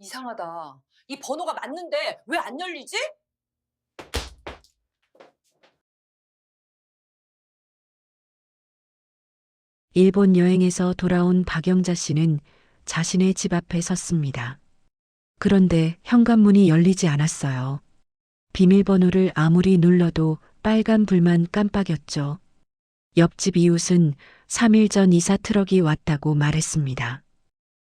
이상하다. 이 번호가 맞는데 왜 안 열리지? 일본 여행에서 돌아온 박영자 씨는 자신의 집 앞에 섰습니다. 그런데 현관문이 열리지 않았어요. 비밀번호를 아무리 눌러도 빨간 불만 깜빡였죠. 옆집 이웃은 3일 전 이사 트럭이 왔다고 말했습니다.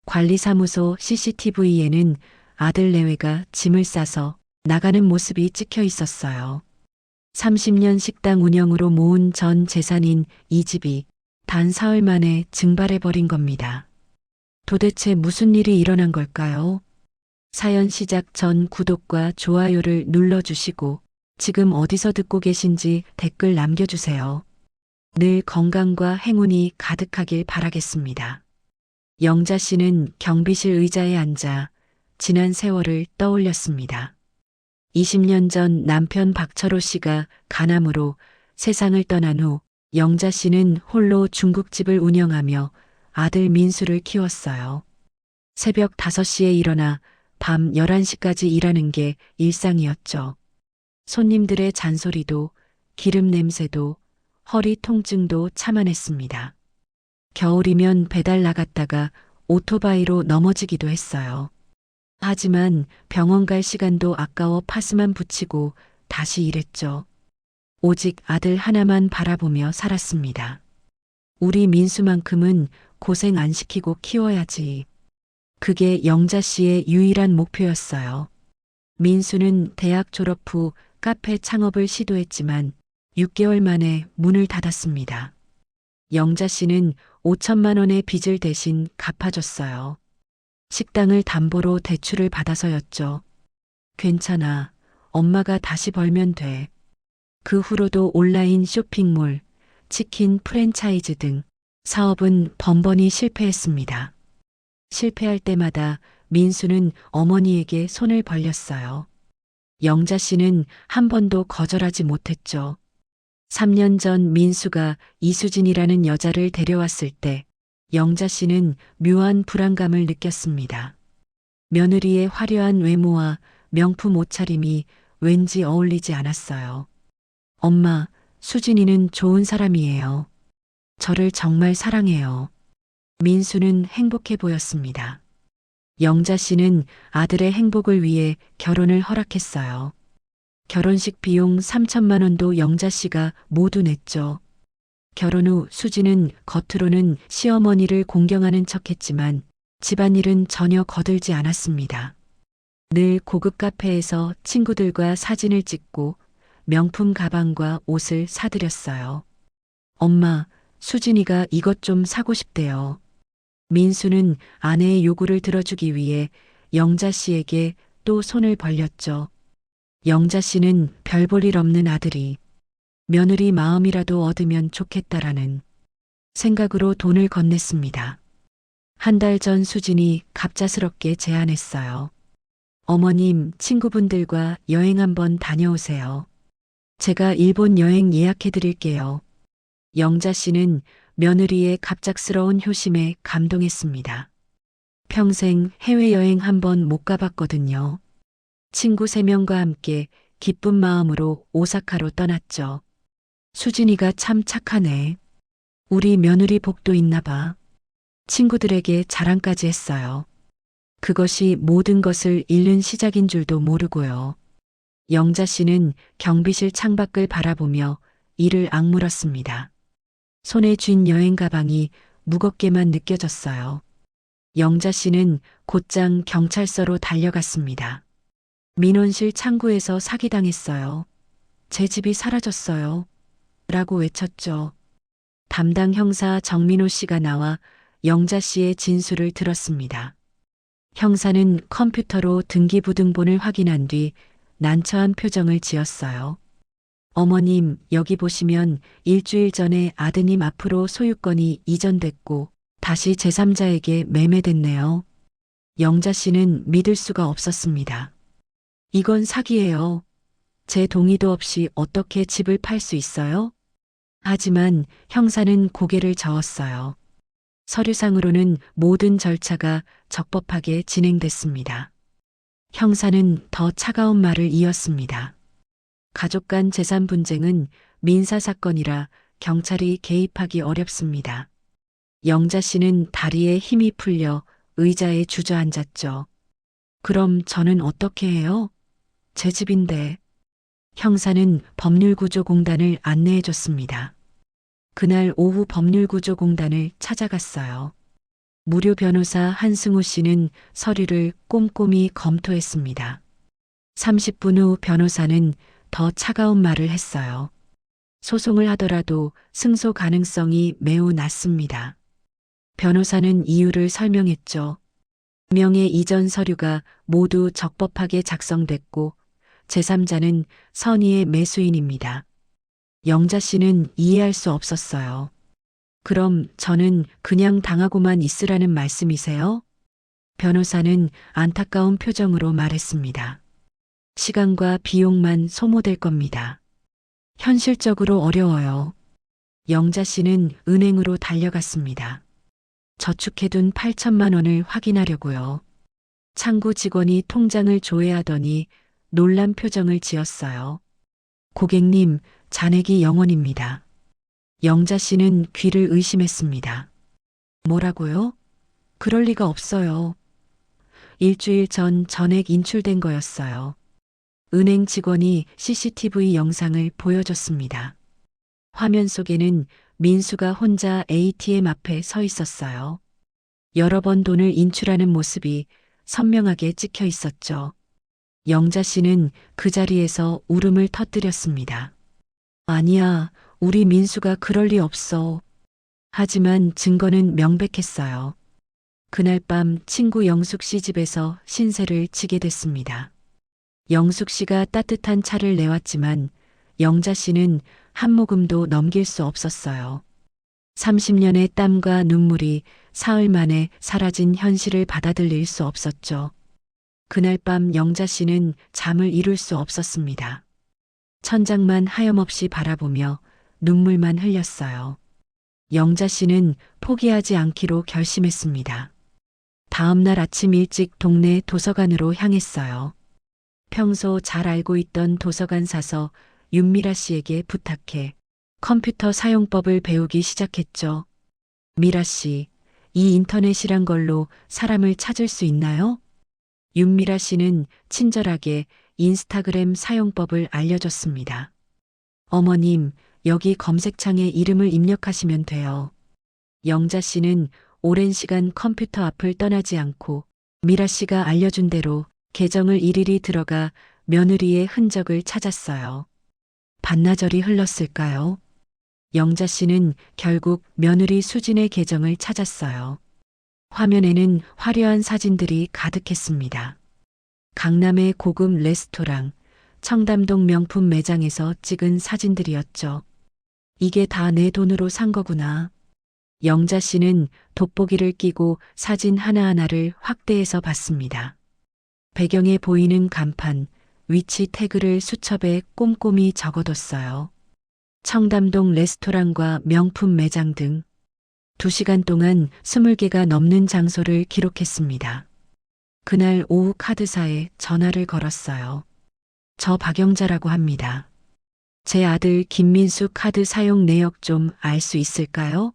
관리사무소 CCTV에는 아들 내외가 짐을 싸서 나가는 모습이 찍혀 있었어요. 30년 식당 운영으로 모은 전 재산인 이 집이 단 사흘 만에 증발해버린 겁니다. 도대체 무슨 일이 일어난 걸까요? 사연 시작 전 구독과 좋아요를 눌러주시고 지금 어디서 듣고 계신지 댓글 남겨주세요. 늘 건강과 행운이 가득하길 바라겠습니다. 영자 씨는 경비실 의자에 앉아 지난 세월을 떠올렸습니다. 20년 전 남편 박철호 씨가 간암으로 세상을 떠난 후 영자 씨는 홀로 중국집을 운영하며 아들 민수를 키웠어요. 새벽 5시에 일어나 밤 11시까지 일하는 게 일상이었죠. 손님들의 잔소리도 기름 냄새도 허리 통증도 참아냈습니다. 겨울이면 배달 나갔다가 오토바이로 넘어지기도 했어요. 하지만 병원 갈 시간도 아까워 파스만 붙이고 다시 일했죠. 오직 아들 하나만 바라보며 살았습니다. 우리 민수만큼은 고생 안 시키고 키워야지. 그게 영자 씨의 유일한 목표였어요. 민수는 대학 졸업 후 카페 창업을 시도했지만 6개월 만에 문을 닫았습니다. 영자 씨는 5천만 원의 빚을 대신 갚아줬어요. 식당을 담보로 대출을 받아서였죠. 괜찮아. 엄마가 다시 벌면 돼. 그 후로도 온라인 쇼핑몰, 치킨 프랜차이즈 등 사업은 번번이 실패했습니다. 실패할 때마다 민수는 어머니에게 손을 벌렸어요. 영자 씨는 한 번도 거절하지 못했죠. 3년 전 민수가 이수진이라는 여자를 데려왔을 때 영자 씨는 묘한 불안감을 느꼈습니다. 며느리의 화려한 외모와 명품 옷차림이 왠지 어울리지 않았어요. 엄마, 수진이는 좋은 사람이에요. 저를 정말 사랑해요. 민수는 행복해 보였습니다. 영자 씨는 아들의 행복을 위해 결혼을 허락했어요. 결혼식 비용 3천만 원도 영자 씨가 모두 냈죠. 결혼 후 수지는 겉으로는 시어머니를 공경하는 척했지만 집안일은 전혀 거들지 않았습니다. 늘 고급 카페에서 친구들과 사진을 찍고 명품 가방과 옷을 사드렸어요. 엄마, 수진이가 이것 좀 사고 싶대요. 민수는 아내의 요구를 들어주기 위해 영자 씨에게 또 손을 벌렸죠. 영자 씨는 별 볼 일 없는 아들이 며느리 마음이라도 얻으면 좋겠다라는 생각으로 돈을 건넸습니다. 한 달 전 수진이 갑작스럽게 제안했어요. 어머님, 친구분들과 여행 한번 다녀오세요. 제가 일본 여행 예약해 드릴게요. 영자 씨는 며느리의 갑작스러운 효심에 감동했습니다. 평생 해외여행 한번 못 가봤거든요. 친구 3명과 함께 기쁜 마음으로 오사카로 떠났죠. 수진이가 참 착하네. 우리 며느리 복도 있나 봐. 친구들에게 자랑까지 했어요. 그것이 모든 것을 잃는 시작인 줄도 모르고요. 영자 씨는 경비실 창밖을 바라보며 이를 악물었습니다. 손에 쥔 여행 가방이 무겁게만 느껴졌어요. 영자 씨는 곧장 경찰서로 달려갔습니다. 민원실 창구에서 사기당했어요. 제 집이 사라졌어요. 라고 외쳤죠. 담당 형사 정민호 씨가 나와 영자 씨의 진술을 들었습니다. 형사는 컴퓨터로 등기부등본을 확인한 뒤 난처한 표정을 지었어요. 어머님, 여기 보시면 일주일 전에 아드님 앞으로 소유권이 이전됐고 다시 제3자에게 매매됐네요. 영자 씨는 믿을 수가 없었습니다. 이건 사기예요. 제 동의도 없이 어떻게 집을 팔 수 있어요? 하지만 형사는 고개를 저었어요. 서류상으로는 모든 절차가 적법하게 진행됐습니다. 형사는 더 차가운 말을 이었습니다. 가족 간 재산 분쟁은 민사사건이라 경찰이 개입하기 어렵습니다. 영자 씨는 다리에 힘이 풀려 의자에 주저앉았죠. 그럼 저는 어떻게 해요? 제 집인데. 형사는 법률구조공단을 안내해 줬습니다. 그날 오후 법률구조공단을 찾아갔어요. 무료 변호사 한승우 씨는 서류를 꼼꼼히 검토했습니다. 30분 후 변호사는 더 차가운 말을 했어요. 소송을 하더라도 승소 가능성이 매우 낮습니다. 변호사는 이유를 설명했죠. 명의 이전 서류가 모두 적법하게 작성됐고 제3자는 선의의 매수인입니다. 영자 씨는 이해할 수 없었어요. 그럼 저는 그냥 당하고만 있으라는 말씀이세요? 변호사는 안타까운 표정으로 말했습니다. 시간과 비용만 소모될 겁니다. 현실적으로 어려워요. 영자 씨는 은행으로 달려갔습니다. 저축해둔 8천만 원을 확인하려고요. 창구 직원이 통장을 조회하더니 놀란 표정을 지었어요. 고객님, 잔액이 0원입니다. 영자 씨는 귀를 의심했습니다. 뭐라고요? 그럴 리가 없어요. 일주일 전 전액 인출된 거였어요. 은행 직원이 CCTV 영상을 보여줬습니다. 화면 속에는 민수가 혼자 ATM 앞에 서 있었어요. 여러 번 돈을 인출하는 모습이 선명하게 찍혀 있었죠. 영자 씨는 그 자리에서 울음을 터뜨렸습니다. 아니야, 우리 민수가 그럴 리 없어. 하지만 증거는 명백했어요. 그날 밤 친구 영숙 씨 집에서 신세를 지게 됐습니다. 영숙 씨가 따뜻한 차를 내왔지만 영자 씨는 한 모금도 넘길 수 없었어요. 30년의 땀과 눈물이 사흘 만에 사라진 현실을 받아들일 수 없었죠. 그날 밤 영자 씨는 잠을 이룰 수 없었습니다. 천장만 하염없이 바라보며 눈물만 흘렸어요. 영자 씨는 포기하지 않기로 결심했습니다. 다음 날 아침 일찍 동네 도서관으로 향했어요. 평소 잘 알고 있던 도서관 사서 윤미라 씨에게 부탁해 컴퓨터 사용법을 배우기 시작했죠. 미라 씨, 이 인터넷이란 걸로 사람을 찾을 수 있나요? 윤미라 씨는 친절하게 인스타그램 사용법을 알려줬습니다. 어머님, 여기 검색창에 이름을 입력하시면 돼요. 영자 씨는 오랜 시간 컴퓨터 앞을 떠나지 않고 미라 씨가 알려준 대로 계정을 일일이 들어가 며느리의 흔적을 찾았어요. 반나절이 흘렀을까요? 영자 씨는 결국 며느리 수진의 계정을 찾았어요. 화면에는 화려한 사진들이 가득했습니다. 강남의 고급 레스토랑, 청담동 명품 매장에서 찍은 사진들이었죠. 이게 다 내 돈으로 산 거구나. 영자 씨는 돋보기를 끼고 사진 하나하나를 확대해서 봤습니다. 배경에 보이는 간판, 위치 태그를 수첩에 꼼꼼히 적어뒀어요. 청담동 레스토랑과 명품 매장 등 2시간 동안 20개가 넘는 장소를 기록했습니다. 그날 오후 카드사에 전화를 걸었어요. 저 박영자라고 합니다. 제 아들 김민수 카드 사용 내역 좀 알 수 있을까요?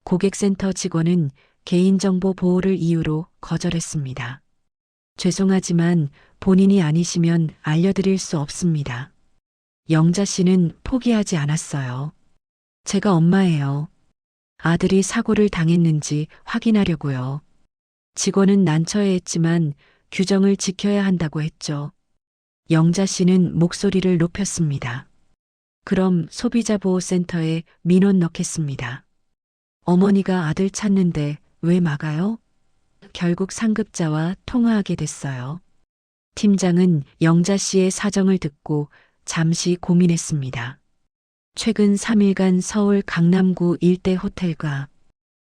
고객센터 직원은 개인정보 보호를 이유로 거절했습니다. 죄송하지만 본인이 아니시면 알려드릴 수 없습니다. 영자 씨는 포기하지 않았어요. 제가 엄마예요. 아들이 사고를 당했는지 확인하려고요. 직원은 난처해했지만 규정을 지켜야 한다고 했죠. 영자 씨는 목소리를 높였습니다. 그럼 소비자보호센터에 민원 넣겠습니다. 어머니가 아들 찾는데 왜 막아요? 결국 상급자와 통화하게 됐어요. 팀장은 영자 씨의 사정을 듣고 잠시 고민했습니다. 최근 3일간 서울 강남구 일대 호텔과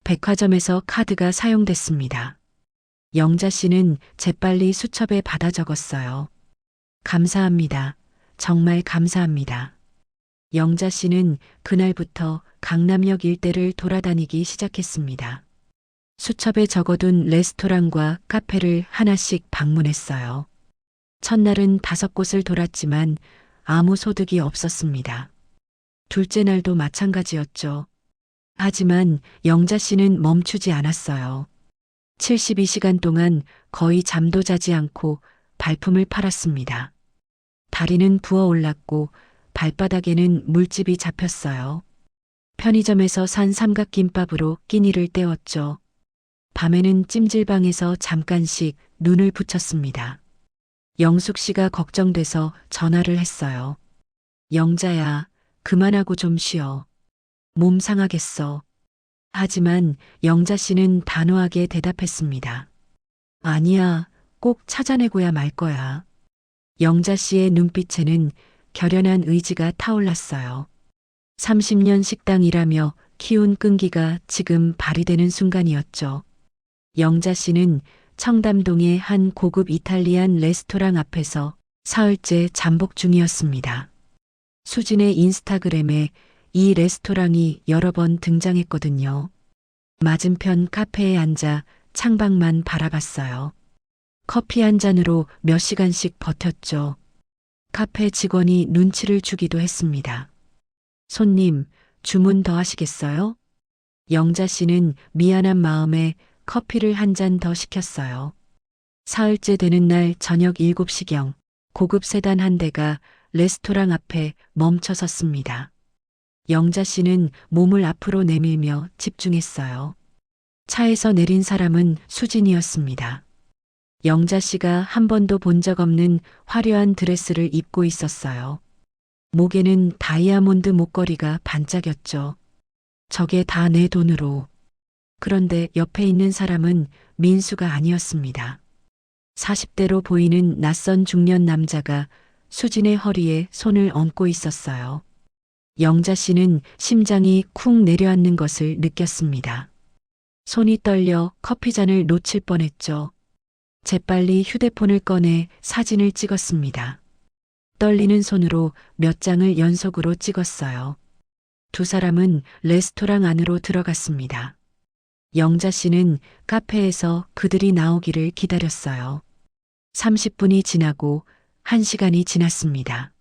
백화점에서 카드가 사용됐습니다. 영자 씨는 재빨리 수첩에 받아 적었어요. 감사합니다. 정말 감사합니다. 영자 씨는 그날부터 강남역 일대를 돌아다니기 시작했습니다. 수첩에 적어둔 레스토랑과 카페를 하나씩 방문했어요. 첫날은 5곳을 돌았지만 아무 소득이 없었습니다. 둘째 날도 마찬가지였죠. 하지만 영자 씨는 멈추지 않았어요. 72시간 동안 거의 잠도 자지 않고 발품을 팔았습니다. 다리는 부어올랐고 발바닥에는 물집이 잡혔어요. 편의점에서 산 삼각김밥으로 끼니를 때웠죠. 밤에는 찜질방에서 잠깐씩 눈을 붙였습니다. 영숙 씨가 걱정돼서 전화를 했어요. 영자야, 그만하고 좀 쉬어. 몸 상하겠어. 하지만 영자 씨는 단호하게 대답했습니다. 아니야, 꼭 찾아내고야 말 거야. 영자 씨의 눈빛에는 결연한 의지가 타올랐어요. 30년 식당 일하며 키운 끈기가 지금 발휘되는 순간이었죠. 영자 씨는 청담동의 한 고급 이탈리안 레스토랑 앞에서 사흘째 잠복 중이었습니다. 수진의 인스타그램에 이 레스토랑이 여러 번 등장했거든요. 맞은편 카페에 앉아 창밖만 바라봤어요. 커피 한 잔으로 몇 시간씩 버텼죠. 카페 직원이 눈치를 주기도 했습니다. 손님, 주문 더 하시겠어요? 영자 씨는 미안한 마음에 커피를 한 잔 더 시켰어요. 사흘째 되는 날 저녁 7시경 고급 세단 한 대가 레스토랑 앞에 멈춰 섰습니다. 영자 씨는 몸을 앞으로 내밀며 집중했어요. 차에서 내린 사람은 수진이었습니다. 영자 씨가 한 번도 본 적 없는 화려한 드레스를 입고 있었어요. 목에는 다이아몬드 목걸이가 반짝였죠. 저게 다 내 돈으로. 그런데 옆에 있는 사람은 민수가 아니었습니다. 40대로 보이는 낯선 중년 남자가 수진의 허리에 손을 얹고 있었어요. 영자 씨는 심장이 쿵 내려앉는 것을 느꼈습니다. 손이 떨려 커피잔을 놓칠 뻔했죠. 재빨리 휴대폰을 꺼내 사진을 찍었습니다. 떨리는 손으로 몇 장을 연속으로 찍었어요. 두 사람은 레스토랑 안으로 들어갔습니다. 영자 씨는 카페에서 그들이 나오기를 기다렸어요. 30분이 지나고 1시간이 지났습니다.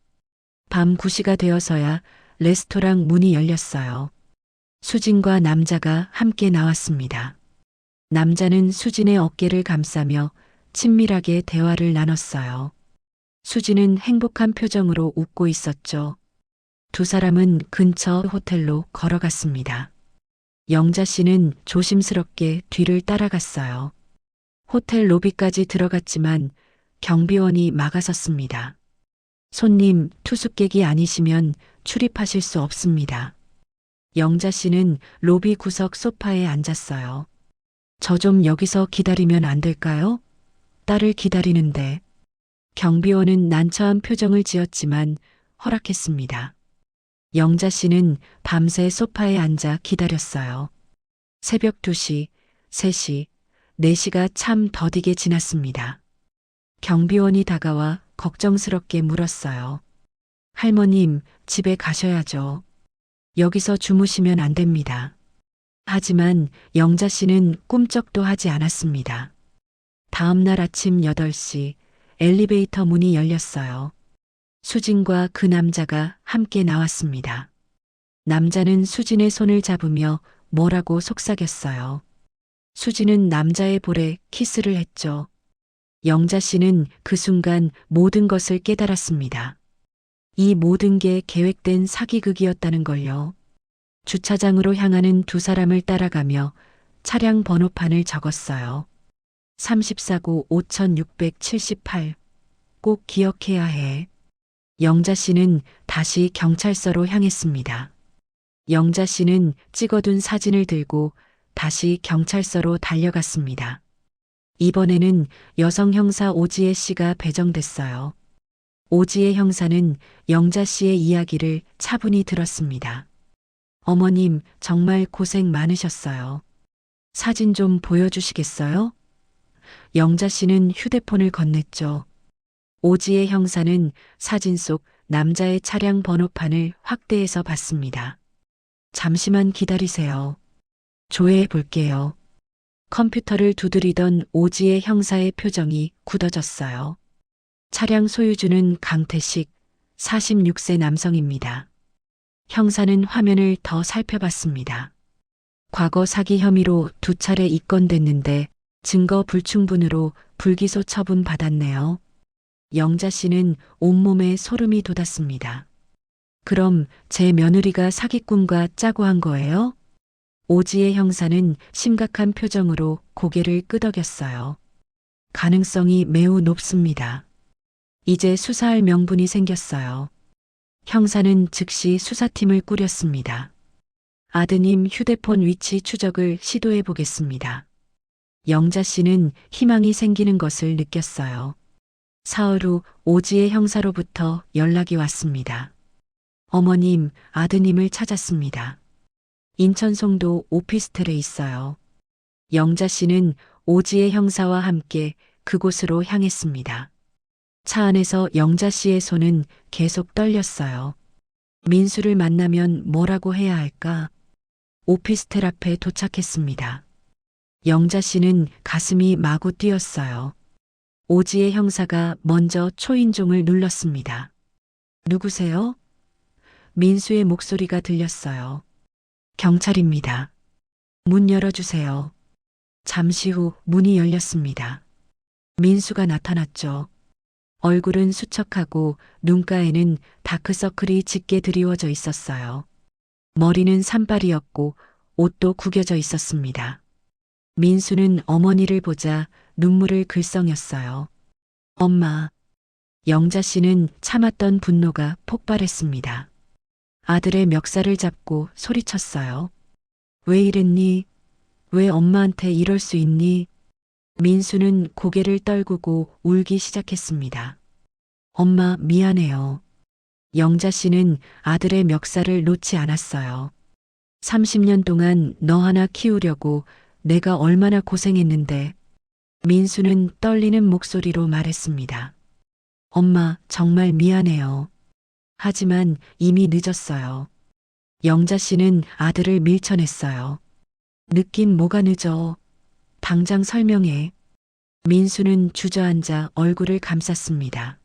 밤 9시가 되어서야 레스토랑 문이 열렸어요. 수진과 남자가 함께 나왔습니다. 남자는 수진의 어깨를 감싸며 친밀하게 대화를 나눴어요. 수진은 행복한 표정으로 웃고 있었죠. 두 사람은 근처 호텔로 걸어갔습니다. 영자 씨는 조심스럽게 뒤를 따라갔어요. 호텔 로비까지 들어갔지만 경비원이 막아섰습니다. 손님, 투숙객이 아니시면 출입하실 수 없습니다. 영자 씨는 로비 구석 소파에 앉았어요. 저 좀 여기서 기다리면 안 될까요? 딸을 기다리는데. 경비원은 난처한 표정을 지었지만 허락했습니다. 영자 씨는 밤새 소파에 앉아 기다렸어요. 새벽 2시, 3시, 4시가 참 더디게 지났습니다. 경비원이 다가와 걱정스럽게 물었어요. 할머님, 집에 가셔야죠. 여기서 주무시면 안 됩니다. 하지만 영자 씨는 꿈쩍도 하지 않았습니다. 다음 날 아침 8시 엘리베이터 문이 열렸어요. 수진과 그 남자가 함께 나왔습니다. 남자는 수진의 손을 잡으며 뭐라고 속삭였어요. 수진은 남자의 볼에 키스를 했죠. 영자 씨는 그 순간 모든 것을 깨달았습니다. 이 모든 게 계획된 사기극이었다는 걸요. 주차장으로 향하는 두 사람을 따라가며 차량 번호판을 적었어요. 34구 5678. 꼭 기억해야 해. 영자 씨는 다시 경찰서로 향했습니다. 영자 씨는 찍어둔 사진을 들고 다시 경찰서로 달려갔습니다. 이번에는 여성 형사 오지혜 씨가 배정됐어요. 오지혜 형사는 영자 씨의 이야기를 차분히 들었습니다. 어머님, 정말 고생 많으셨어요. 사진 좀 보여주시겠어요? 영자 씨는 휴대폰을 건넸죠. 오지혜 형사는 사진 속 남자의 차량 번호판을 확대해서 봤습니다. 잠시만 기다리세요. 조회해 볼게요. 컴퓨터를 두드리던 오지혜 형사의 표정이 굳어졌어요. 차량 소유주는 강태식, 46세 남성입니다. 형사는 화면을 더 살펴봤습니다. 과거 사기 혐의로 2차례 입건됐는데 증거 불충분으로 불기소 처분 받았네요. 영자 씨는 온몸에 소름이 돋았습니다. 그럼 제 며느리가 사기꾼과 짜고 한 거예요? 오지혜 형사는 심각한 표정으로 고개를 끄덕였어요. 가능성이 매우 높습니다. 이제 수사할 명분이 생겼어요. 형사는 즉시 수사팀을 꾸렸습니다. 아드님 휴대폰 위치 추적을 시도해 보겠습니다. 영자 씨는 희망이 생기는 것을 느꼈어요. 사흘 후 오지혜 형사로부터 연락이 왔습니다. 어머님, 아드님을 찾았습니다. 인천 송도 오피스텔에 있어요. 영자 씨는 오지혜 형사와 함께 그곳으로 향했습니다. 차 안에서 영자 씨의 손은 계속 떨렸어요. 민수를 만나면 뭐라고 해야 할까? 오피스텔 앞에 도착했습니다. 영자 씨는 가슴이 마구 뛰었어요. 오지혜 형사가 먼저 초인종을 눌렀습니다. 누구세요? 민수의 목소리가 들렸어요. 경찰입니다. 문 열어주세요. 잠시 후 문이 열렸습니다. 민수가 나타났죠. 얼굴은 수척하고 눈가에는 다크서클이 짙게 드리워져 있었어요. 머리는 산발이었고 옷도 구겨져 있었습니다. 민수는 어머니를 보자 눈물을 글썽였어요. 엄마. 영자 씨는 참았던 분노가 폭발했습니다. 아들의 멱살을 잡고 소리쳤어요. 왜 이랬니? 왜 엄마한테 이럴 수 있니? 민수는 고개를 떨구고 울기 시작했습니다. 엄마 미안해요. 영자 씨는 아들의 멱살을 놓지 않았어요. 30년 동안 너 하나 키우려고 내가 얼마나 고생했는데. 민수는 떨리는 목소리로 말했습니다. 엄마 정말 미안해요. 하지만 이미 늦었어요. 영자 씨는 아들을 밀쳐냈어요. 늦긴 뭐가 늦어. 당장 설명해. 민수는 주저앉아 얼굴을 감쌌습니다.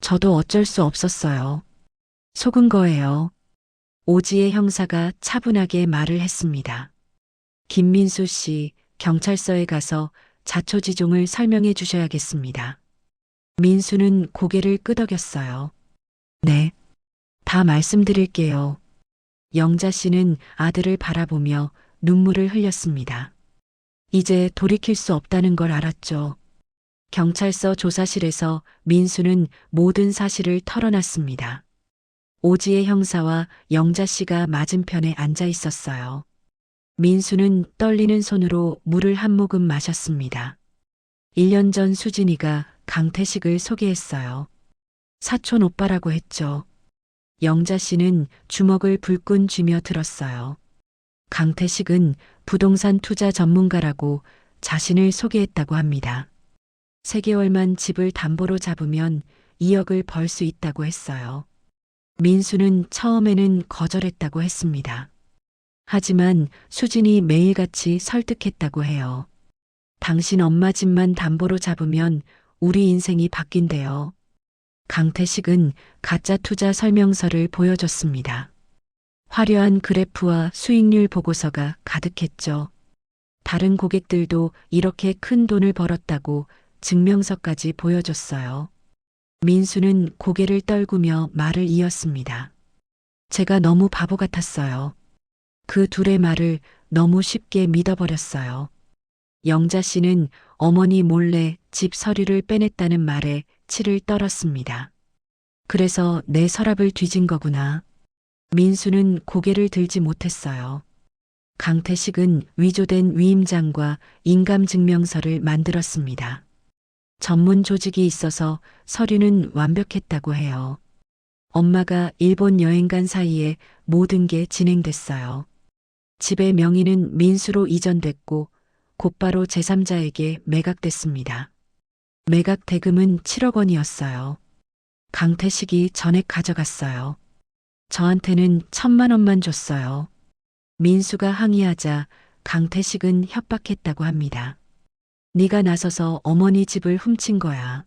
저도 어쩔 수 없었어요. 속은 거예요. 오지혜 형사가 차분하게 말을 했습니다. 김민수 씨, 경찰서에 가서 자초지종을 설명해 주셔야겠습니다. 민수는 고개를 끄덕였어요. 네. 다 말씀드릴게요. 영자 씨는 아들을 바라보며 눈물을 흘렸습니다. 이제 돌이킬 수 없다는 걸 알았죠. 경찰서 조사실에서 민수는 모든 사실을 털어놨습니다. 오지혜 형사와 영자 씨가 맞은편에 앉아 있었어요. 민수는 떨리는 손으로 물을 한 모금 마셨습니다. 1년 전 수진이가 강태식을 소개했어요. 사촌 오빠라고 했죠. 영자 씨는 주먹을 불끈 쥐며 들었어요. 강태식은 부동산 투자 전문가라고 자신을 소개했다고 합니다. 3개월만 집을 담보로 잡으면 2억을 벌 수 있다고 했어요. 민수는 처음에는 거절했다고 했습니다. 하지만 수진이 매일같이 설득했다고 해요. 당신 엄마 집만 담보로 잡으면 우리 인생이 바뀐대요. 강태식은 가짜 투자 설명서를 보여줬습니다. 화려한 그래프와 수익률 보고서가 가득했죠. 다른 고객들도 이렇게 큰 돈을 벌었다고 증명서까지 보여줬어요. 민수는 고개를 떨구며 말을 이었습니다. 제가 너무 바보 같았어요. 그 둘의 말을 너무 쉽게 믿어버렸어요. 영자 씨는 어머니 몰래 집 서류를 빼냈다는 말에 치를 떨었습니다. 그래서 내 서랍을 뒤진 거구나. 민수는 고개를 들지 못했어요. 강태식은 위조된 위임장과 인감증명서를 만들었습니다. 전문 조직이 있어서 서류는 완벽했다고 해요. 엄마가 일본 여행 간 사이에 모든 게 진행됐어요. 집의 명의는 민수로 이전됐고 곧바로 제3자에게 매각됐습니다. 매각 대금은 7억 원이었어요. 강태식이 전액 가져갔어요. 저한테는 1,000만 원만 줬어요. 민수가 항의하자 강태식은 협박했다고 합니다. 네가 나서서 어머니 집을 훔친 거야.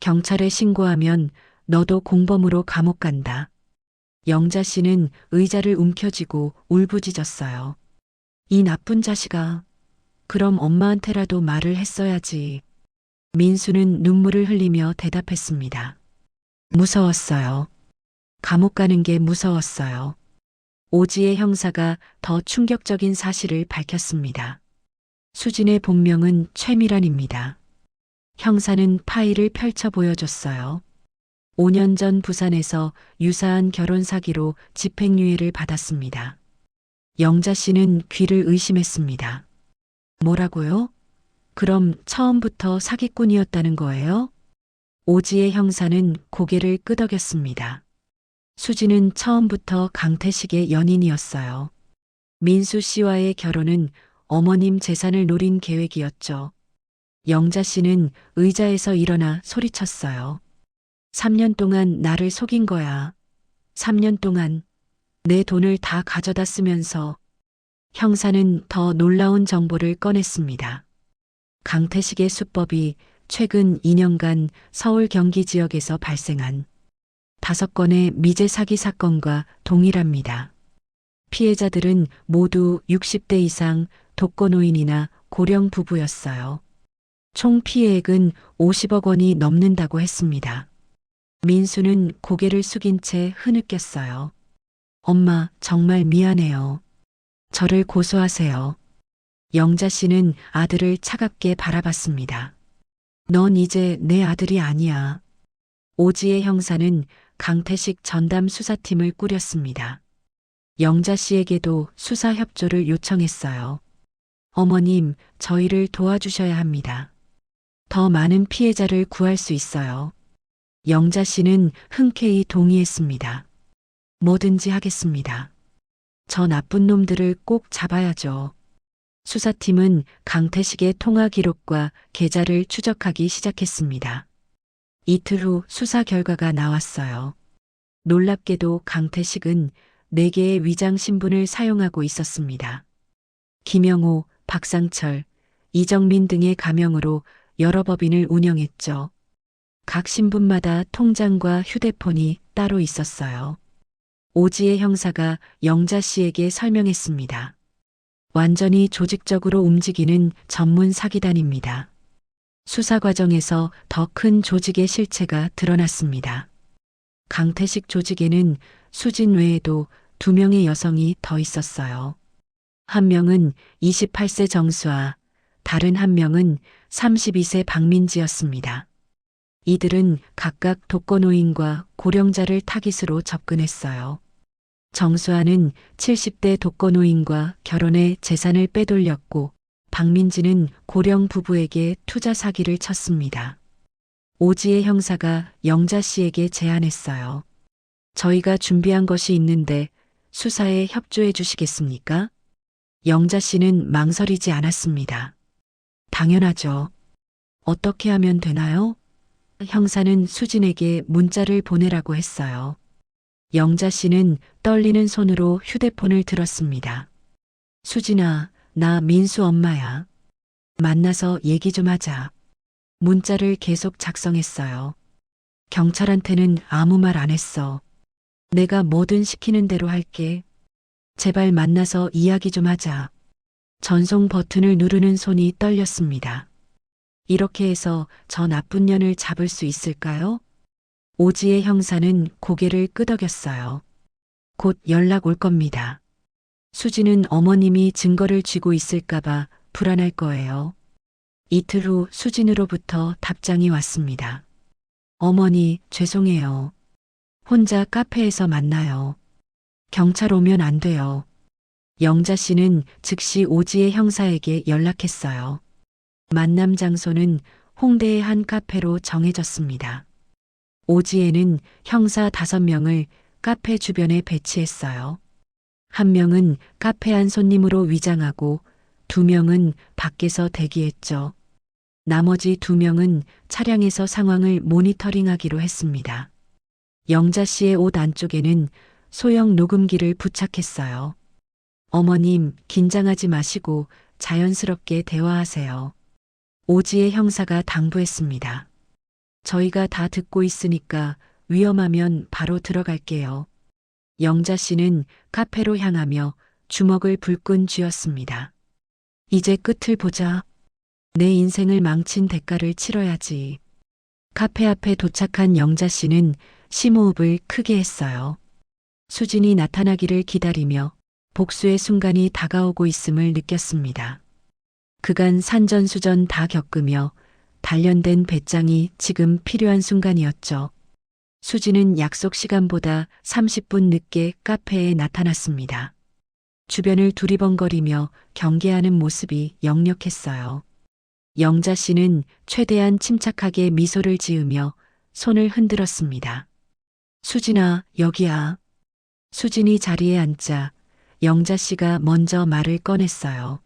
경찰에 신고하면 너도 공범으로 감옥 간다. 영자 씨는 의자를 움켜쥐고 울부짖었어요. 이 나쁜 자식아. 그럼 엄마한테라도 말을 했어야지. 민수는 눈물을 흘리며 대답했습니다. 무서웠어요. 감옥 가는 게 무서웠어요. 오지혜 형사가 더 충격적인 사실을 밝혔습니다. 수진의 본명은 최미란입니다. 형사는 파일을 펼쳐 보여줬어요. 5년 전 부산에서 유사한 결혼 사기로 집행유예를 받았습니다. 영자 씨는 귀를 의심했습니다. 뭐라고요? 그럼 처음부터 사기꾼이었다는 거예요? 오지혜 형사는 고개를 끄덕였습니다. 수지는 처음부터 강태식의 연인이었어요. 민수 씨와의 결혼은 어머님 재산을 노린 계획이었죠. 영자 씨는 의자에서 일어나 소리쳤어요. 3년 동안 나를 속인 거야. 3년 동안 내 돈을 다 가져다 쓰면서. 형사는 더 놀라운 정보를 꺼냈습니다. 강태식의 수법이 최근 2년간 서울 경기 지역에서 발생한 5건의 미제 사기 사건과 동일합니다. 피해자들은 모두 60대 이상 독거노인이나 고령 부부였어요. 총 피해액은 50억 원이 넘는다고 했습니다. 민수는 고개를 숙인 채 흐느꼈어요. 엄마, 정말 미안해요. 저를 고소하세요. 영자 씨는 아들을 차갑게 바라봤습니다. 넌 이제 내 아들이 아니야. 오지혜 형사는 강태식 전담 수사팀을 꾸렸습니다. 영자 씨에게도 수사 협조를 요청했어요. 어머님, 저희를 도와주셔야 합니다. 더 많은 피해자를 구할 수 있어요. 영자 씨는 흔쾌히 동의했습니다. 뭐든지 하겠습니다. 저 나쁜 놈들을 꼭 잡아야죠. 수사팀은 강태식의 통화 기록과 계좌를 추적하기 시작했습니다. 이틀 후 수사 결과가 나왔어요. 놀랍게도 강태식은 4개의 위장 신분을 사용하고 있었습니다. 김영호, 박상철, 이정민 등의 가명으로 여러 법인을 운영했죠. 각 신분마다 통장과 휴대폰이 따로 있었어요. 오지혜 형사가 영자 씨에게 설명했습니다. 완전히 조직적으로 움직이는 전문 사기단입니다. 수사 과정에서 더 큰 조직의 실체가 드러났습니다. 강태식 조직에는 수진 외에도 2명의 여성이 더 있었어요. 한 명은 28세 정수아, 다른 한 명은 32세 박민지였습니다. 이들은 각각 독거노인과 고령자를 타깃으로 접근했어요. 정수아는 70대 독거노인과 결혼해 재산을 빼돌렸고 박민지는 고령 부부에게 투자 사기를 쳤습니다. 오지혜 형사가 영자 씨에게 제안했어요. 저희가 준비한 것이 있는데 수사에 협조해 주시겠습니까? 영자 씨는 망설이지 않았습니다. 당연하죠. 어떻게 하면 되나요? 형사는 수진에게 문자를 보내라고 했어요. 영자 씨는 떨리는 손으로 휴대폰을 들었습니다. 수진아, 나 민수 엄마야. 만나서 얘기 좀 하자. 문자를 계속 작성했어요. 경찰한테는 아무 말 안 했어. 내가 뭐든 시키는 대로 할게. 제발 만나서 이야기 좀 하자. 전송 버튼을 누르는 손이 떨렸습니다. 이렇게 해서 저 나쁜 년을 잡을 수 있을까요? 오지혜 형사는 고개를 끄덕였어요. 곧 연락 올 겁니다. 수지는 어머님이 증거를 쥐고 있을까봐 불안할 거예요. 이틀 후 수진으로부터 답장이 왔습니다. 어머니, 죄송해요. 혼자 카페에서 만나요. 경찰 오면 안 돼요. 영자 씨는 즉시 오지혜 형사에게 연락했어요. 만남 장소는 홍대의 한 카페로 정해졌습니다. 오지혜는 형사 5명을 카페 주변에 배치했어요. 1명은 카페 안 손님으로 위장하고 2명은 밖에서 대기했죠. 나머지 2명은 차량에서 상황을 모니터링하기로 했습니다. 영자 씨의 옷 안쪽에는 소형 녹음기를 부착했어요. 어머님, 긴장하지 마시고 자연스럽게 대화하세요. 오지혜 형사가 당부했습니다. 저희가 다 듣고 있으니까 위험하면 바로 들어갈게요. 영자 씨는 카페로 향하며 주먹을 불끈 쥐었습니다. 이제 끝을 보자. 내 인생을 망친 대가를 치러야지. 카페 앞에 도착한 영자 씨는 심호흡을 크게 했어요. 수진이 나타나기를 기다리며 복수의 순간이 다가오고 있음을 느꼈습니다. 그간 산전수전 다 겪으며 단련된 배짱이 지금 필요한 순간이었죠. 수진은 약속 시간보다 30분 늦게 카페에 나타났습니다. 주변을 두리번거리며 경계하는 모습이 역력했어요. 영자 씨는 최대한 침착하게 미소를 지으며 손을 흔들었습니다. 수진아, 여기야. 수진이 자리에 앉자 영자 씨가 먼저 말을 꺼냈어요.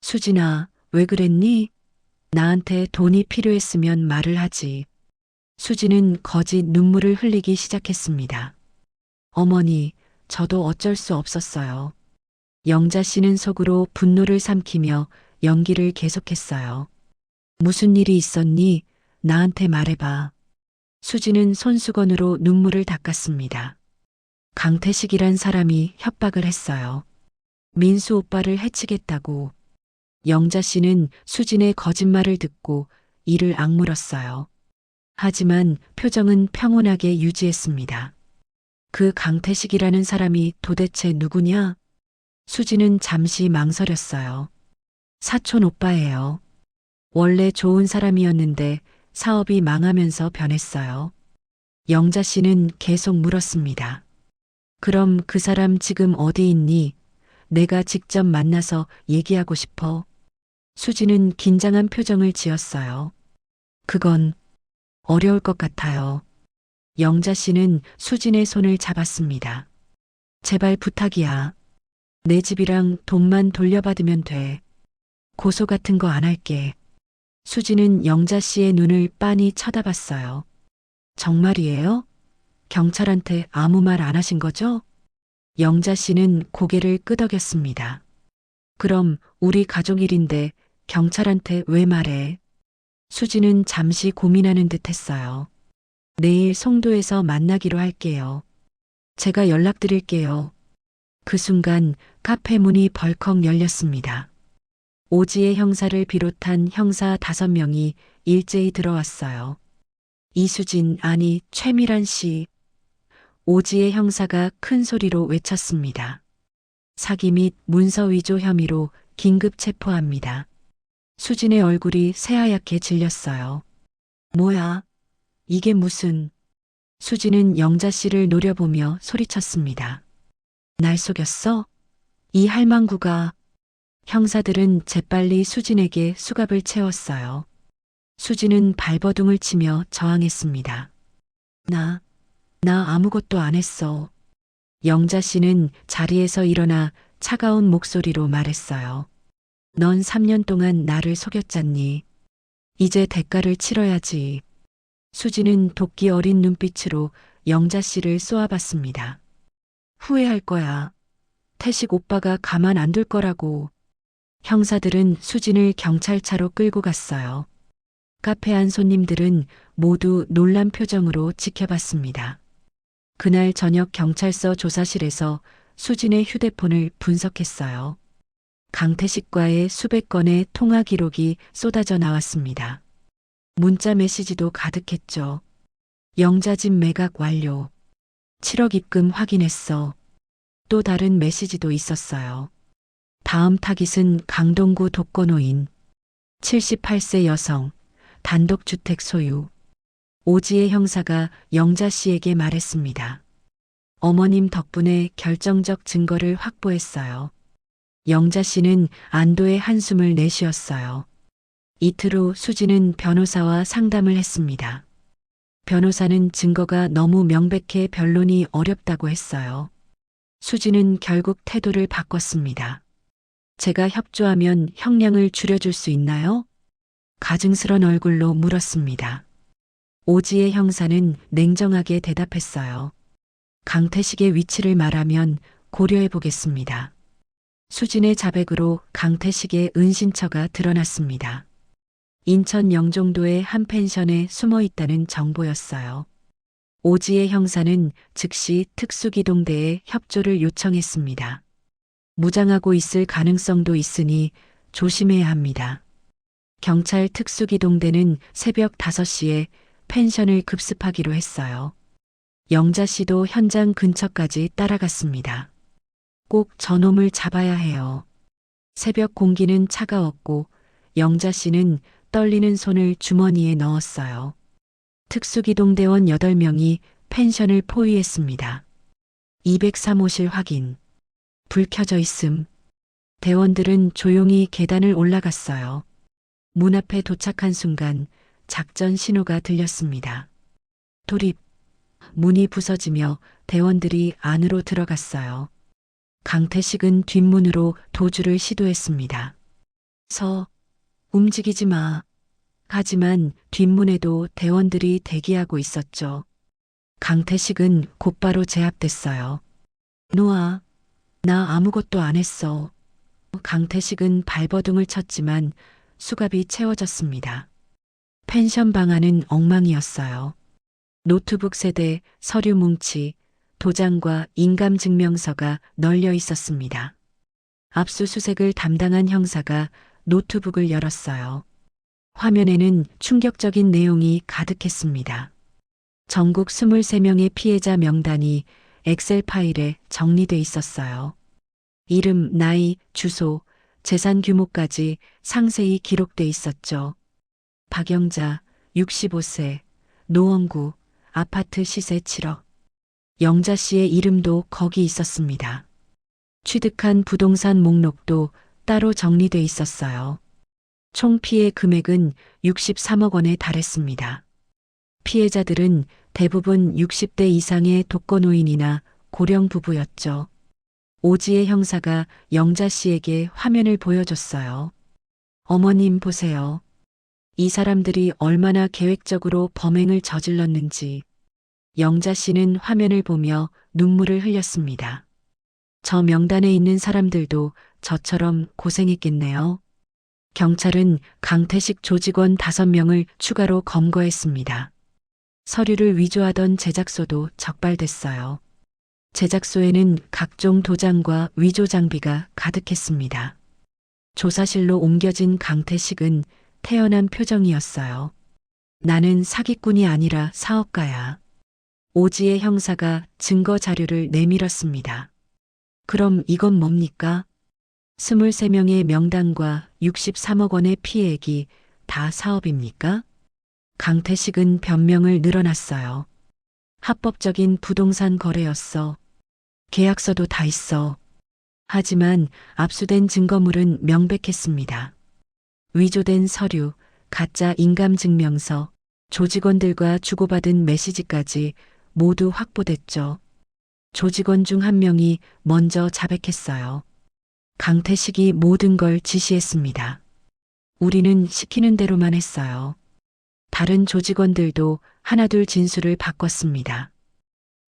수진아, 왜 그랬니? 나한테 돈이 필요했으면 말을 하지. 수진은 거짓 눈물을 흘리기 시작했습니다. 어머니, 저도 어쩔 수 없었어요. 영자 씨는 속으로 분노를 삼키며 연기를 계속했어요. 무슨 일이 있었니? 나한테 말해봐. 수진은 손수건으로 눈물을 닦았습니다. 강태식이란 사람이 협박을 했어요. 민수 오빠를 해치겠다고. 영자 씨는 수진의 거짓말을 듣고 이를 악물었어요. 하지만 표정은 평온하게 유지했습니다. 그 강태식이라는 사람이 도대체 누구냐? 수진은 잠시 망설였어요. 사촌 오빠예요. 원래 좋은 사람이었는데 사업이 망하면서 변했어요. 영자 씨는 계속 물었습니다. 그럼 그 사람 지금 어디 있니? 내가 직접 만나서 얘기하고 싶어. 수진은 긴장한 표정을 지었어요. 그건 어려울 것 같아요. 영자 씨는 수진의 손을 잡았습니다. 제발 부탁이야. 내 집이랑 돈만 돌려받으면 돼. 고소 같은 거 안 할게. 수진은 영자 씨의 눈을 빤히 쳐다봤어요. 정말이에요? 경찰한테 아무 말 안 하신 거죠? 영자 씨는 고개를 끄덕였습니다. 그럼 우리 가족 일인데 경찰한테 왜 말해? 수진은 잠시 고민하는 듯 했어요. 내일 송도에서 만나기로 할게요. 제가 연락드릴게요. 그 순간 카페 문이 벌컥 열렸습니다. 오지혜 형사를 비롯한 형사 5명이 일제히 들어왔어요. 이수진, 아니 최미란 씨. 오지혜 형사가 큰 소리로 외쳤습니다. 사기 및 문서 위조 혐의로 긴급 체포합니다. 수진의 얼굴이 새하얗게 질렸어요. 뭐야? 이게 무슨... 수진은 영자 씨를 노려보며 소리쳤습니다. 날 속였어? 이 할망구가... 형사들은 재빨리 수진에게 수갑을 채웠어요. 수진은 발버둥을 치며 저항했습니다. 나 아무것도 안 했어. 영자 씨는 자리에서 일어나 차가운 목소리로 말했어요. 넌 3년 동안 나를 속였잖니. 이제 대가를 치러야지. 수진은 도끼 어린 눈빛으로 영자 씨를 쏘아봤습니다. 후회할 거야. 태식 오빠가 가만 안 둘 거라고. 형사들은 수진을 경찰차로 끌고 갔어요. 카페 안 손님들은 모두 놀란 표정으로 지켜봤습니다. 그날 저녁 경찰서 조사실에서 수진의 휴대폰을 분석했어요. 강태식과의 수백 건의 통화 기록이 쏟아져 나왔습니다. 문자 메시지도 가득했죠. 영자집 매각 완료. 7억 입금 확인했어. 또 다른 메시지도 있었어요. 다음 타깃은 강동구 독거노인. 78세 여성. 단독주택 소유. 오지혜 형사가 영자 씨에게 말했습니다. 어머님 덕분에 결정적 증거를 확보했어요. 영자 씨는 안도의 한숨을 내쉬었어요. 이틀 후 수진은 변호사와 상담을 했습니다. 변호사는 증거가 너무 명백해 변론이 어렵다고 했어요. 수진은 결국 태도를 바꿨습니다. 제가 협조하면 형량을 줄여줄 수 있나요? 가증스런 얼굴로 물었습니다. 오지혜 형사는 냉정하게 대답했어요. 강태식의 위치를 말하면 고려해 보겠습니다. 수진의 자백으로 강태식의 은신처가 드러났습니다. 인천 영종도의 한 펜션에 숨어 있다는 정보였어요. 오지혜 형사는 즉시 특수기동대에 협조를 요청했습니다. 무장하고 있을 가능성도 있으니 조심해야 합니다. 경찰 특수기동대는 새벽 5시에 펜션을 급습하기로 했어요. 영자 씨도 현장 근처까지 따라갔습니다. 꼭 저놈을 잡아야 해요. 새벽 공기는 차가웠고 영자 씨는 떨리는 손을 주머니에 넣었어요. 특수기동대원 8명이 펜션을 포위했습니다. 203호실 확인. 불 켜져 있음. 대원들은 조용히 계단을 올라갔어요. 문 앞에 도착한 순간 작전 신호가 들렸습니다. 돌입. 문이 부서지며 대원들이 안으로 들어갔어요. 강태식은 뒷문으로 도주를 시도했습니다. 움직이지 마. 하지만 뒷문에도 대원들이 대기하고 있었죠. 강태식은 곧바로 제압됐어요. 놓아. 나 아무것도 안 했어. 강태식은 발버둥을 쳤지만 수갑이 채워졌습니다. 펜션 방 안은 엉망이었어요. 노트북 세대, 서류 뭉치, 도장과 인감증명서가 널려 있었습니다. 압수수색을 담당한 형사가 노트북을 열었어요. 화면에는 충격적인 내용이 가득했습니다. 전국 23명의 피해자 명단이 엑셀 파일에 정리돼 있었어요. 이름, 나이, 주소, 재산 규모까지 상세히 기록돼 있었죠. 박영자, 65세, 노원구, 아파트 시세 7억. 영자 씨의 이름도 거기 있었습니다. 취득한 부동산 목록도 따로 정리돼 있었어요. 총 피해 금액은 63억 원에 달했습니다. 피해자들은 대부분 60대 이상의 독거노인이나 고령 부부였죠. 오지혜 형사가 영자 씨에게 화면을 보여줬어요. 어머님 보세요. 이 사람들이 얼마나 계획적으로 범행을 저질렀는지. 영자 씨는 화면을 보며 눈물을 흘렸습니다. 저 명단에 있는 사람들도 저처럼 고생했겠네요. 경찰은 강태식 조직원 5명을 추가로 검거했습니다. 서류를 위조하던 제작소도 적발됐어요. 제작소에는 각종 도장과 위조 장비가 가득했습니다. 조사실로 옮겨진 강태식은 태연한 표정이었어요. 나는 사기꾼이 아니라 사업가야. 오지혜 형사가 증거 자료를 내밀었습니다. 그럼 이건 뭡니까? 23명의 명단과 63억 원의 피해액이 다 사업입니까? 강태식은 변명을 늘어놨어요. 합법적인 부동산 거래였어. 계약서도 다 있어. 하지만 압수된 증거물은 명백했습니다. 위조된 서류, 가짜 인감증명서, 조직원들과 주고받은 메시지까지 모두 확보됐죠. 조직원 중 한 명이 먼저 자백했어요. 강태식이 모든 걸 지시했습니다. 우리는 시키는 대로만 했어요. 다른 조직원들도 하나둘 진술을 바꿨습니다.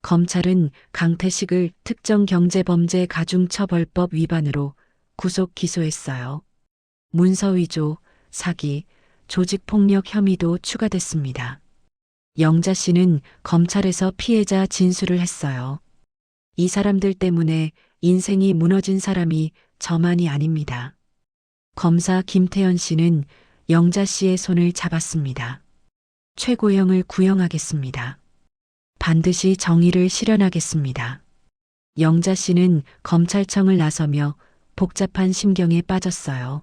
검찰은 강태식을 특정경제범죄 가중처벌법 위반으로 구속 기소했어요. 문서 위조, 사기, 조직폭력 혐의도 추가됐습니다. 영자 씨는 검찰에서 피해자 진술을 했어요. 이 사람들 때문에 인생이 무너진 사람이 저만이 아닙니다. 검사 김태현 씨는 영자 씨의 손을 잡았습니다. 최고형을 구형하겠습니다. 반드시 정의를 실현하겠습니다. 영자 씨는 검찰청을 나서며 복잡한 심경에 빠졌어요.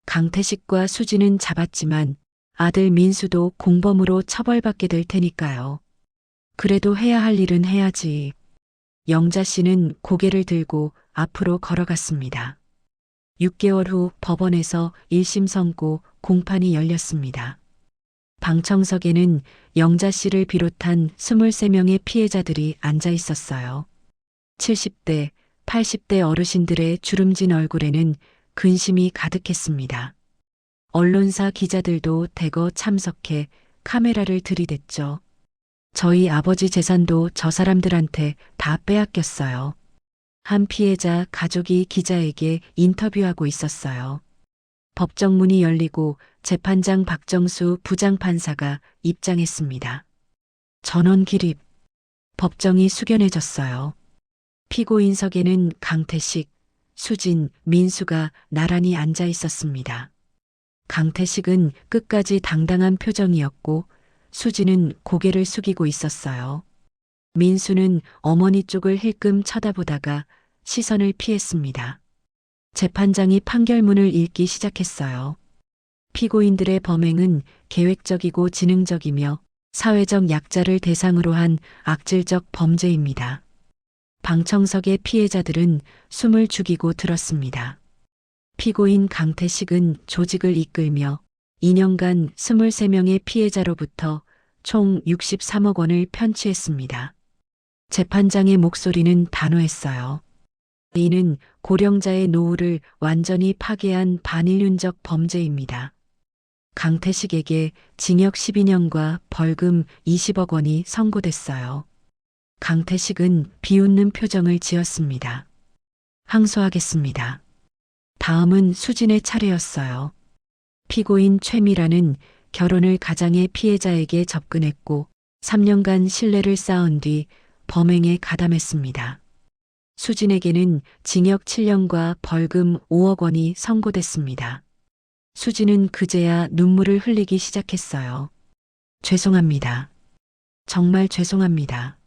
강태식과 수지는 잡았지만 아들 민수도 공범으로 처벌받게 될 테니까요. 그래도 해야 할 일은 해야지. 영자 씨는 고개를 들고 앞으로 걸어갔습니다. 6개월 후 법원에서 1심 선고 공판이 열렸습니다. 방청석에는 영자 씨를 비롯한 23명의 피해자들이 앉아 있었어요. 70대, 80대 어르신들의 주름진 얼굴에는 근심이 가득했습니다. 언론사 기자들도 대거 참석해 카메라를 들이댔죠. 저희 아버지 재산도 저 사람들한테 다 빼앗겼어요. 한 피해자 가족이 기자에게 인터뷰하고 있었어요. 법정문이 열리고 재판장 박정수 부장판사가 입장했습니다. 전원 기립. 법정이 숙연해졌어요. 피고인석에는 강태식, 수진, 민수가 나란히 앉아 있었습니다. 강태식은 끝까지 당당한 표정이었고 수진은 고개를 숙이고 있었어요. 민수는 어머니 쪽을 힐끔 쳐다보다가 시선을 피했습니다. 재판장이 판결문을 읽기 시작했어요. 피고인들의 범행은 계획적이고 지능적이며 사회적 약자를 대상으로 한 악질적 범죄입니다. 방청석의 피해자들은 숨을 죽이고 들었습니다. 피고인 강태식은 조직을 이끌며 2년간 23명의 피해자로부터 총 63억 원을 편취했습니다. 재판장의 목소리는 단호했어요. 이는 고령자의 노후를 완전히 파괴한 반인륜적 범죄입니다. 강태식에게 징역 12년과 벌금 20억 원이 선고됐어요. 강태식은 비웃는 표정을 지었습니다. 항소하겠습니다. 다음은 수진의 차례였어요. 피고인 최미라는 결혼을 가장의 피해자에게 접근했고 3년간 신뢰를 쌓은 뒤 범행에 가담했습니다. 수진에게는 징역 7년과 벌금 5억 원이 선고됐습니다. 수진은 그제야 눈물을 흘리기 시작했어요. 죄송합니다. 정말 죄송합니다.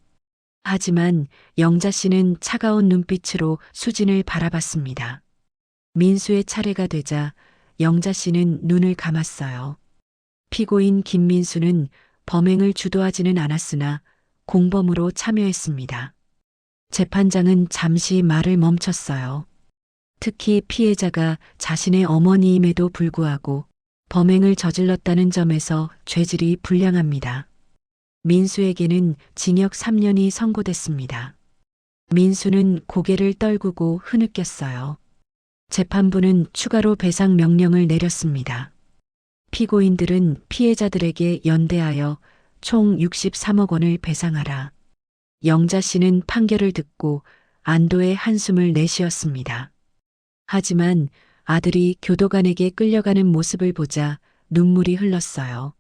하지만 영자 씨는 차가운 눈빛으로 수진을 바라봤습니다. 민수의 차례가 되자 영자 씨는 눈을 감았어요. 피고인 김민수는 범행을 주도하지는 않았으나 공범으로 참여했습니다. 재판장은 잠시 말을 멈췄어요. 특히 피해자가 자신의 어머니임에도 불구하고 범행을 저질렀다는 점에서 죄질이 불량합니다. 민수에게는 징역 3년이 선고됐습니다. 민수는 고개를 떨구고 흐느꼈어요. 재판부는 추가로 배상 명령을 내렸습니다. 피고인들은 피해자들에게 연대하여 총 63억 원을 배상하라. 영자 씨는 판결을 듣고 안도의 한숨을 내쉬었습니다. 하지만 아들이 교도관에게 끌려가는 모습을 보자 눈물이 흘렀어요.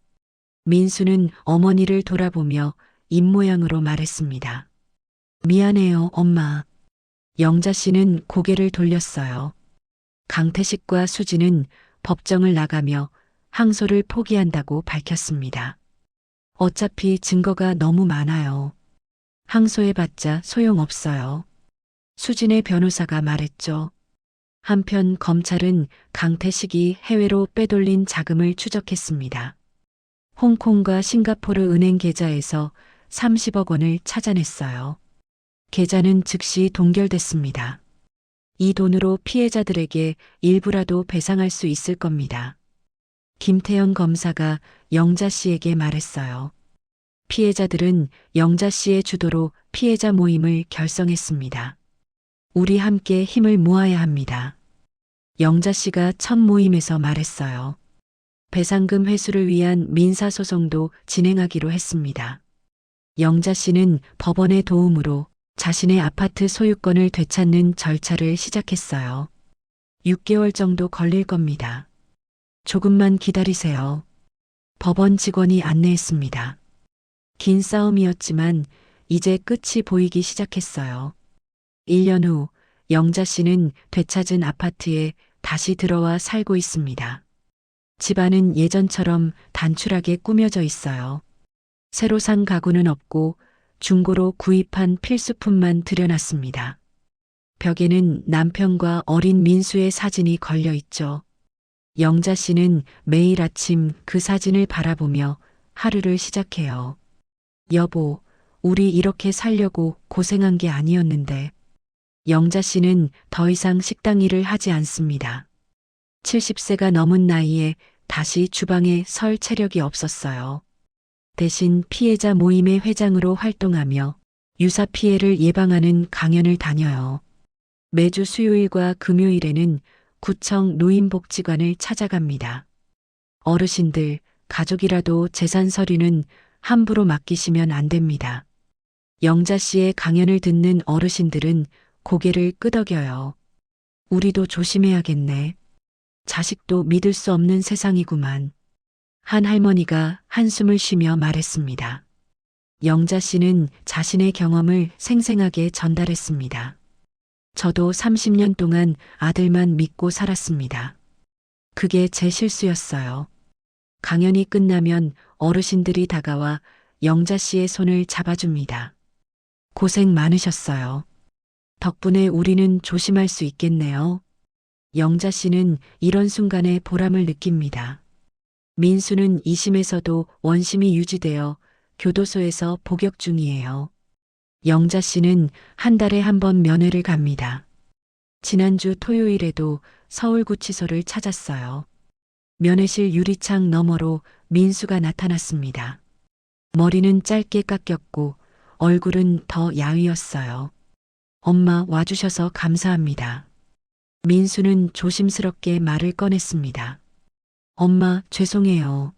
민수는 어머니를 돌아보며 입모양으로 말했습니다. 미안해요, 엄마. 영자 씨는 고개를 돌렸어요. 강태식과 수진은 법정을 나가며 항소를 포기한다고 밝혔습니다. 어차피 증거가 너무 많아요. 항소해봤자 소용없어요. 수진의 변호사가 말했죠. 한편 검찰은 강태식이 해외로 빼돌린 자금을 추적했습니다. 홍콩과 싱가포르 은행 계좌에서 30억 원을 찾아냈어요. 계좌는 즉시 동결됐습니다. 이 돈으로 피해자들에게 일부라도 배상할 수 있을 겁니다. 김태현 검사가 영자 씨에게 말했어요. 피해자들은 영자 씨의 주도로 피해자 모임을 결성했습니다. 우리 함께 힘을 모아야 합니다. 영자 씨가 첫 모임에서 말했어요. 배상금 회수를 위한 민사소송도 진행하기로 했습니다. 영자 씨는 법원의 도움으로 자신의 아파트 소유권을 되찾는 절차를 시작했어요. 6개월 정도 걸릴 겁니다. 조금만 기다리세요. 법원 직원이 안내했습니다. 긴 싸움이었지만 이제 끝이 보이기 시작했어요. 1년 후 영자 씨는 되찾은 아파트에 다시 들어와 살고 있습니다. 집안은 예전처럼 단출하게 꾸며져 있어요. 새로 산 가구는 없고 중고로 구입한 필수품만 들여놨습니다. 벽에는 남편과 어린 민수의 사진이 걸려 있죠. 영자 씨는 매일 아침 그 사진을 바라보며 하루를 시작해요. 여보, 우리 이렇게 살려고 고생한 게 아니었는데. 영자 씨는 더 이상 식당 일을 하지 않습니다. 70세가 넘은 나이에 다시 주방에 설 체력이 없었어요. 대신 피해자 모임의 회장으로 활동하며 유사 피해를 예방하는 강연을 다녀요. 매주 수요일과 금요일에는 구청 노인복지관을 찾아갑니다. 어르신들, 가족이라도 재산 서류는 함부로 맡기시면 안 됩니다. 영자 씨의 강연을 듣는 어르신들은 고개를 끄덕여요. 우리도 조심해야겠네. 자식도 믿을 수 없는 세상이구만. 한 할머니가 한숨을 쉬며 말했습니다. 영자 씨는 자신의 경험을 생생하게 전달했습니다. 저도 30년 동안 아들만 믿고 살았습니다. 그게 제 실수였어요. 강연이 끝나면 어르신들이 다가와 영자 씨의 손을 잡아줍니다. 고생 많으셨어요. 덕분에 우리는 조심할 수 있겠네요. 영자 씨는 이런 순간에 보람을 느낍니다. 민수는 2심에서도 원심이 유지되어 교도소에서 복역 중이에요. 영자 씨는 한 달에 한 번 면회를 갑니다. 지난주 토요일에도 서울구치소를 찾았어요. 면회실 유리창 너머로 민수가 나타났습니다. 머리는 짧게 깎였고 얼굴은 더 야위었어요. 엄마 와주셔서 감사합니다. 민수는 조심스럽게 말을 꺼냈습니다. 엄마, 죄송해요.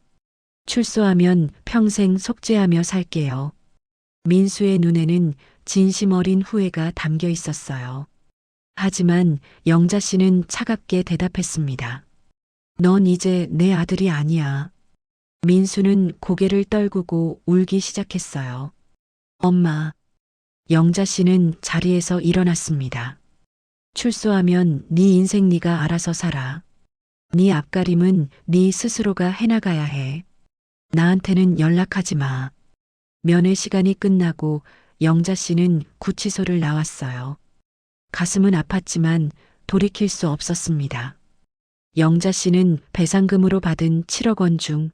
출소하면 평생 속죄하며 살게요. 민수의 눈에는 진심 어린 후회가 담겨 있었어요. 하지만 영자 씨는 차갑게 대답했습니다. 넌 이제 내 아들이 아니야. 민수는 고개를 떨구고 울기 시작했어요. 엄마. 영자 씨는 자리에서 일어났습니다. 출소하면 네 인생 네가 알아서 살아. 네 앞가림은 네 스스로가 해나가야 해. 나한테는 연락하지 마. 면회 시간이 끝나고 영자 씨는 구치소를 나왔어요. 가슴은 아팠지만 돌이킬 수 없었습니다. 영자 씨는 배상금으로 받은 7억 원 중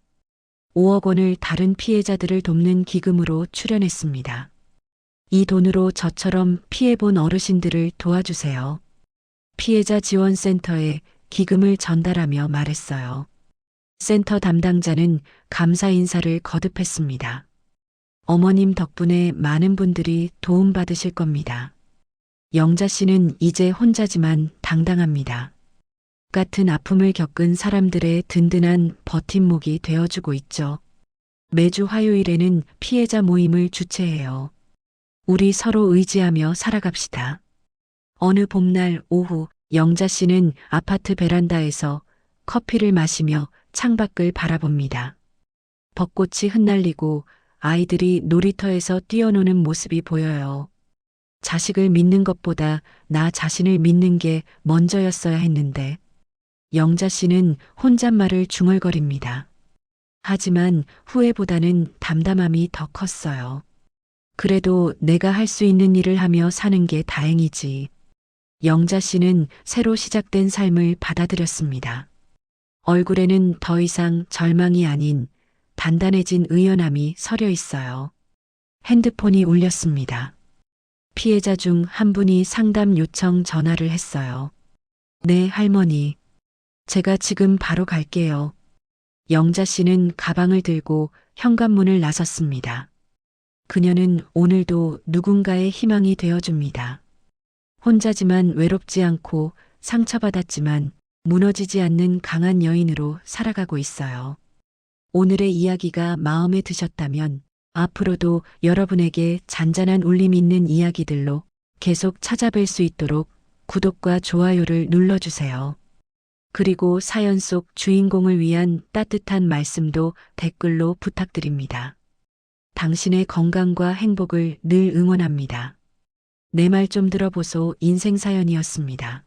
5억 원을 다른 피해자들을 돕는 기금으로 출연했습니다. 이 돈으로 저처럼 피해본 어르신들을 도와주세요. 피해자 지원센터에 기금을 전달하며 말했어요. 센터 담당자는 감사 인사를 거듭했습니다. 어머님 덕분에 많은 분들이 도움받으실 겁니다. 영자 씨는 이제 혼자지만 당당합니다. 같은 아픔을 겪은 사람들의 든든한 버팀목이 되어주고 있죠. 매주 화요일에는 피해자 모임을 주최해요. 우리 서로 의지하며 살아갑시다. 어느 봄날 오후 영자 씨는 아파트 베란다에서 커피를 마시며 창밖을 바라봅니다. 벚꽃이 흩날리고 아이들이 놀이터에서 뛰어노는 모습이 보여요. 자식을 믿는 것보다 나 자신을 믿는 게 먼저였어야 했는데 영자 씨는 혼잣말을 중얼거립니다. 하지만 후회보다는 담담함이 더 컸어요. 그래도 내가 할 수 있는 일을 하며 사는 게 다행이지. 영자 씨는 새로 시작된 삶을 받아들였습니다. 얼굴에는 더 이상 절망이 아닌 단단해진 의연함이 서려 있어요. 핸드폰이 울렸습니다. 피해자 중 한 분이 상담 요청 전화를 했어요. 네, 할머니. 제가 지금 바로 갈게요. 영자 씨는 가방을 들고 현관문을 나섰습니다. 그녀는 오늘도 누군가의 희망이 되어줍니다. 혼자지만 외롭지 않고 상처받았지만 무너지지 않는 강한 여인으로 살아가고 있어요. 오늘의 이야기가 마음에 드셨다면 앞으로도 여러분에게 잔잔한 울림 있는 이야기들로 계속 찾아뵐 수 있도록 구독과 좋아요를 눌러주세요. 그리고 사연 속 주인공을 위한 따뜻한 말씀도 댓글로 부탁드립니다. 당신의 건강과 행복을 늘 응원합니다. 내 말 좀 들어보소 인생사연이었습니다.